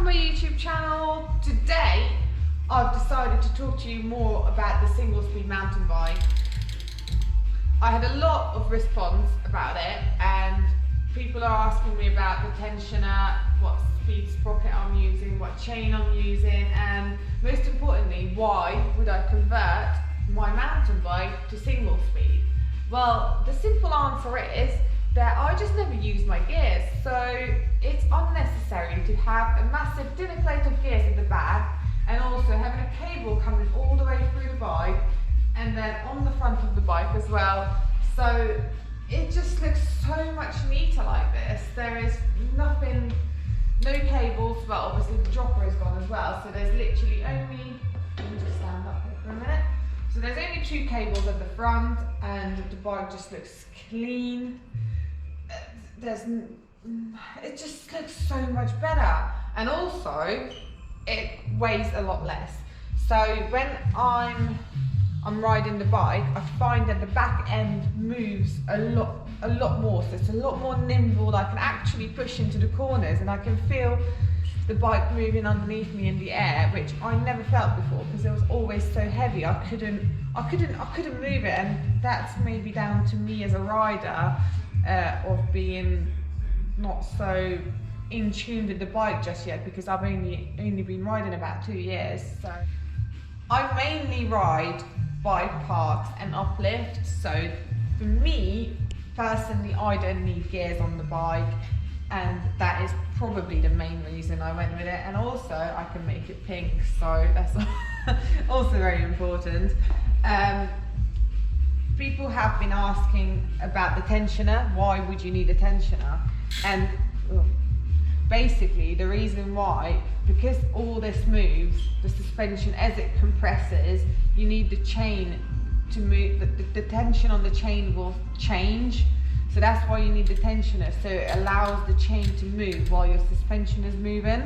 my YouTube channel. Today I've decided to talk to you more about the single speed mountain bike. I had a lot of response about it and people are asking me about the tensioner, what speed sprocket I'm using, what chain I'm using, and most importantly, why would I convert my mountain bike to single speed? Well, the simple answer is that I just never use my gears, so it's unnecessary to have a massive dinner plate of gears at the back and also having a cable coming all the way through the bike and then on the front of the bike as well. So it just looks so much neater like this. There is nothing, no cables, well obviously the dropper is gone as well, so there's literally only, let me just stand up here for a minute. So there's only 2 cables at the front and the bike just looks clean. It just looks so much better, and also it weighs a lot less. So when I'm riding the bike, I find that the back end moves a lot more, so it's a lot more nimble. I can actually push into the corners and I can feel the bike moving underneath me in the air, which I never felt before because it was always so heavy. I couldn't move it, and that's maybe down to me as a rider of being not so in tune with the bike just yet, because I've only been riding about 2 years. So I mainly ride bike parks and uplift, so for me personally I don't need gears on the bike, and that is probably the main reason I went with it. And also I can make it pink, so that's also very important. People have been asking about the tensioner. Why would you need a tensioner? And basically the reason why, because all this moves, the suspension as it compresses, you need the chain to move, the tension on the chain will change. So that's why you need the tensioner, so it allows the chain to move while your suspension is moving.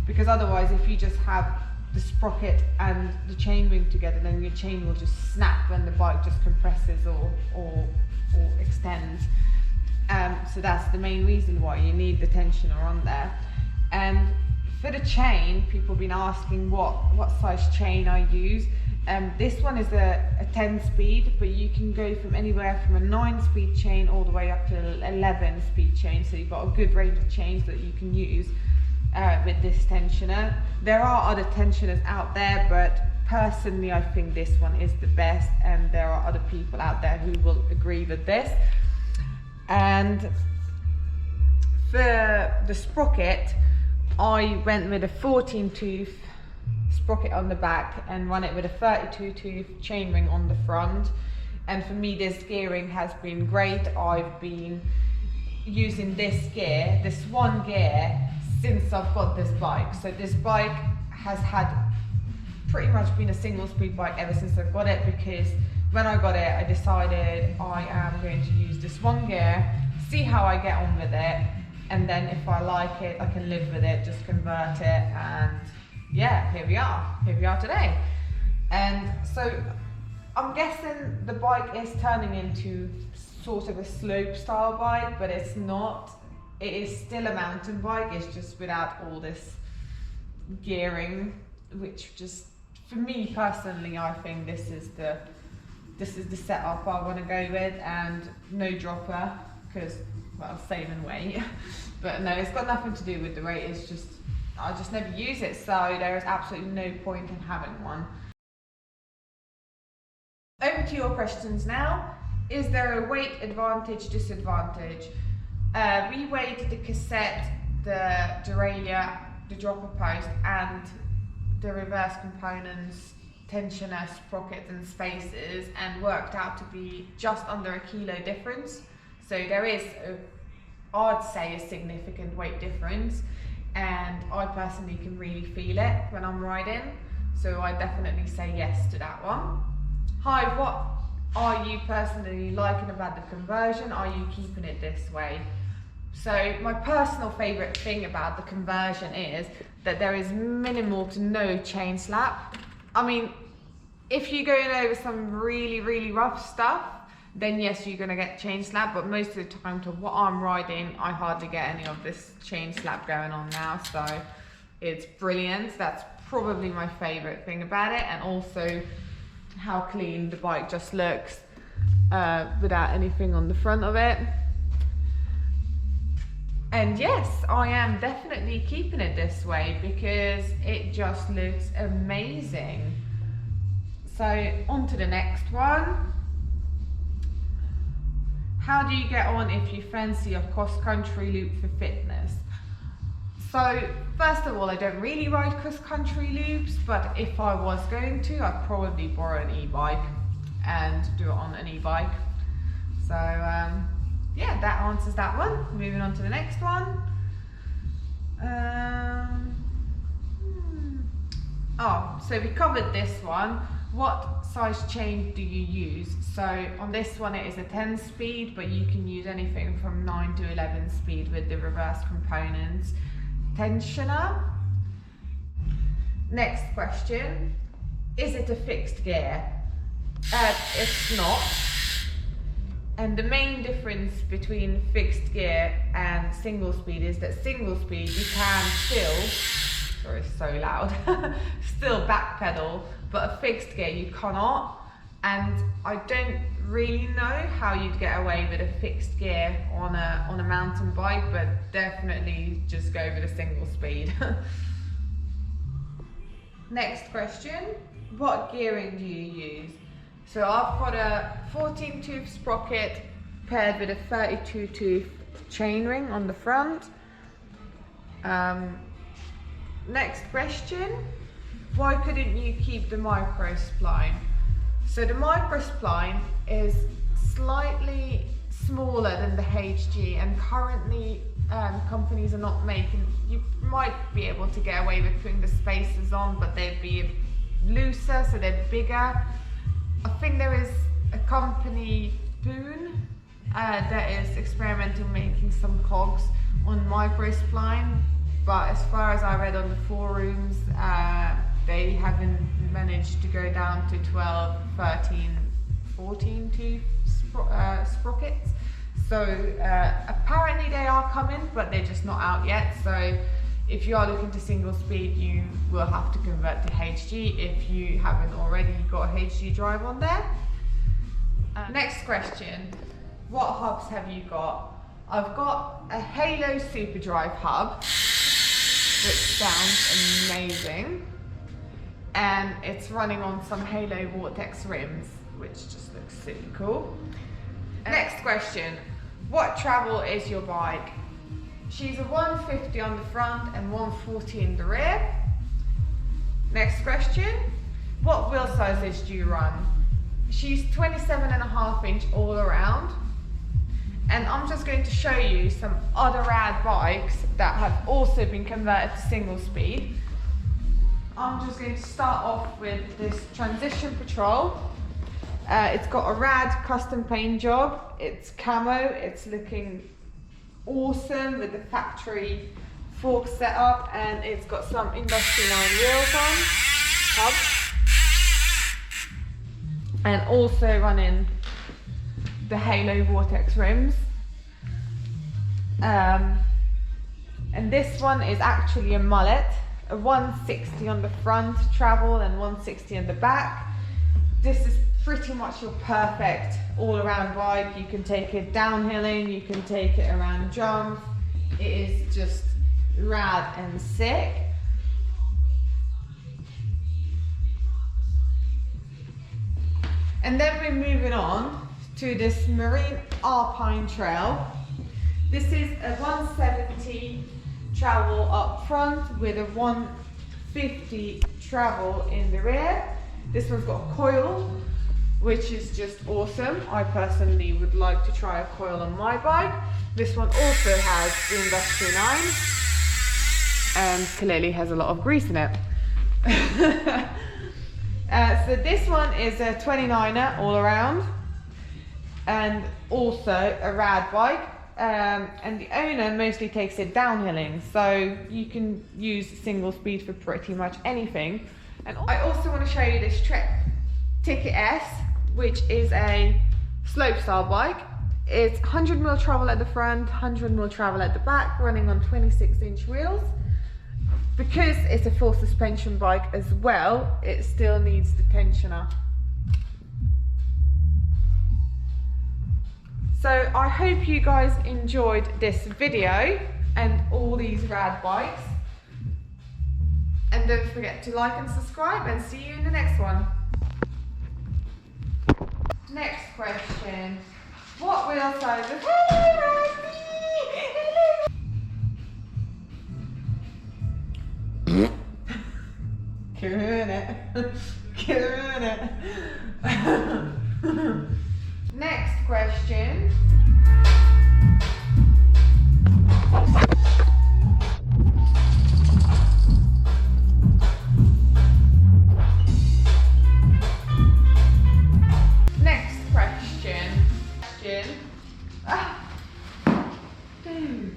Because otherwise, if you just have the sprocket and the chain ring together, then your chain will just snap when the bike just compresses or extends. So that's the main reason why you need the tensioner on there. And for the chain, people have been asking what size chain I use. This one is a 10 speed, but you can go from anywhere from a 9 speed chain all the way up to 11 speed chain, so you've got a good range of chains that you can use with this tensioner. There are other tensioners out there, but personally I think this one is the best, and there are other people out there who will agree with this. And for the sprocket, I went with a 14 tooth sprocket on the back and run it with a 32 tooth chainring on the front. And for me this gearing has been great. I've been using this one gear since I've got this bike. So this bike has had pretty much been a single speed bike ever since I've got it, because when I got it I decided I am going to use this one gear, see how I get on with it, and then if I like it I can live with it, just convert it, and yeah, here we are today. And so I'm guessing the bike is turning into sort of a slope style bike, but it's not. It is still a mountain bike, it's just without all this gearing, which just, for me personally, I think this is the setup I want to go with, and no dropper, because, well, saving weight. But no, it's got nothing to do with the weight, it's just, I just never use it, so there is absolutely no point in having one. Over to your questions now. Is there a weight advantage, disadvantage? We weighed the cassette, the derailleur, the dropper post, and the reverse components, tensioner, sprockets and spacers, and worked out to be just under a kilo difference. So there is, I'd say, a significant weight difference, and I personally can really feel it when I'm riding. So I definitely say yes to that one. Hi, what are you personally liking about the conversion? Are you keeping it this way? So my personal favourite thing about the conversion is that there is minimal to no chain slap. I mean, if you're going over some really rough stuff, then yes, you're going to get chain slap, but most of the time to what I'm riding, I hardly get any of this chain slap going on now. So it's brilliant. That's probably my favorite thing about it, and also how clean the bike just looks without anything on the front of it. And yes, I am definitely keeping it this way because it just looks amazing. So on to the next one. How do you get on if you fancy a cross-country loop for fitness? So first of all, I don't really ride cross-country loops, but if I was going to, I'd probably borrow an e-bike and do it on an e-bike. So yeah, that answers that one. Moving on to the next one. Oh, so we covered this one. What size chain do you use? So on this one it is a 10 speed, but you can use anything from 9 to 11 speed with the reverse components tensioner. Next question, is it a fixed gear? It's not. And the main difference between fixed gear and single speed is that single speed you can still, sorry it's so loud, still backpedal, but a fixed gear you cannot. And I don't really know how you'd get away with a fixed gear on a mountain bike, but definitely just go with a single speed. Next question, what gearing do you use? So I've got a 14 tooth sprocket paired with a 32 tooth chainring on the front. Next question, why couldn't you keep the micro spline? So the micro spline is slightly smaller than the HG, and currently companies are not making, you might be able to get away with putting the spacers on, but they'd be looser, so they're bigger. I think there is a company, Boone, that is experimenting making some cogs on micro spline, but as far as I read on the forums, they haven't managed to go down to 12, 13, 14 tooth sprockets. So apparently they are coming, but they're just not out yet. So if you are looking to single speed, you will have to convert to HG if you haven't already got a HG drive on there. Next question, what hubs have you got? I've got a Halo Super Drive hub, which sounds amazing. And it's running on some Halo Vortex rims, which just looks super cool. Next question, what travel is your bike? She's a 150 on the front and 140 in the rear. Next question, what wheel sizes do you run? She's 27.5 inch all around. And I'm just going to show you some other rad bikes that have also been converted to single speed. I'm just going to start off with this Transition Patrol. It's got a rad custom paint job. It's camo, it's looking awesome with the factory fork setup, and it's got some Industry Line wheels on, hubs, and also running the Halo Vortex rims. And this one is actually a mullet, a 160 on the front travel and 160 in the back. This is pretty much your perfect all-around bike. You can take it downhilling, you can take it around jumps. It is just rad and sick. And then we're moving on to this Marine Alpine Trail. This is a 170 travel up front with a 150 travel in the rear. This one's got a coil, which is just awesome. I personally would like to try a coil on my bike. This one also has the Industry 9 and clearly has a lot of grease in it. So this one is a 29er all around and also a rad bike. And the owner mostly takes it downhilling, so you can use single speed for pretty much anything. And I also want to show you this Trek Ticket S, which is a slopestyle bike. It's 100mm travel at the front, 100mm travel at the back, running on 26-inch wheels. because it's a full suspension bike as well, it still needs the tensioner. So I hope you guys enjoyed this video and all these rad bikes. And don't forget to like and subscribe, and see you in the next one. Next question. What wheel size is... Killing it. Killing it. Next question. Next question. Ah, dude.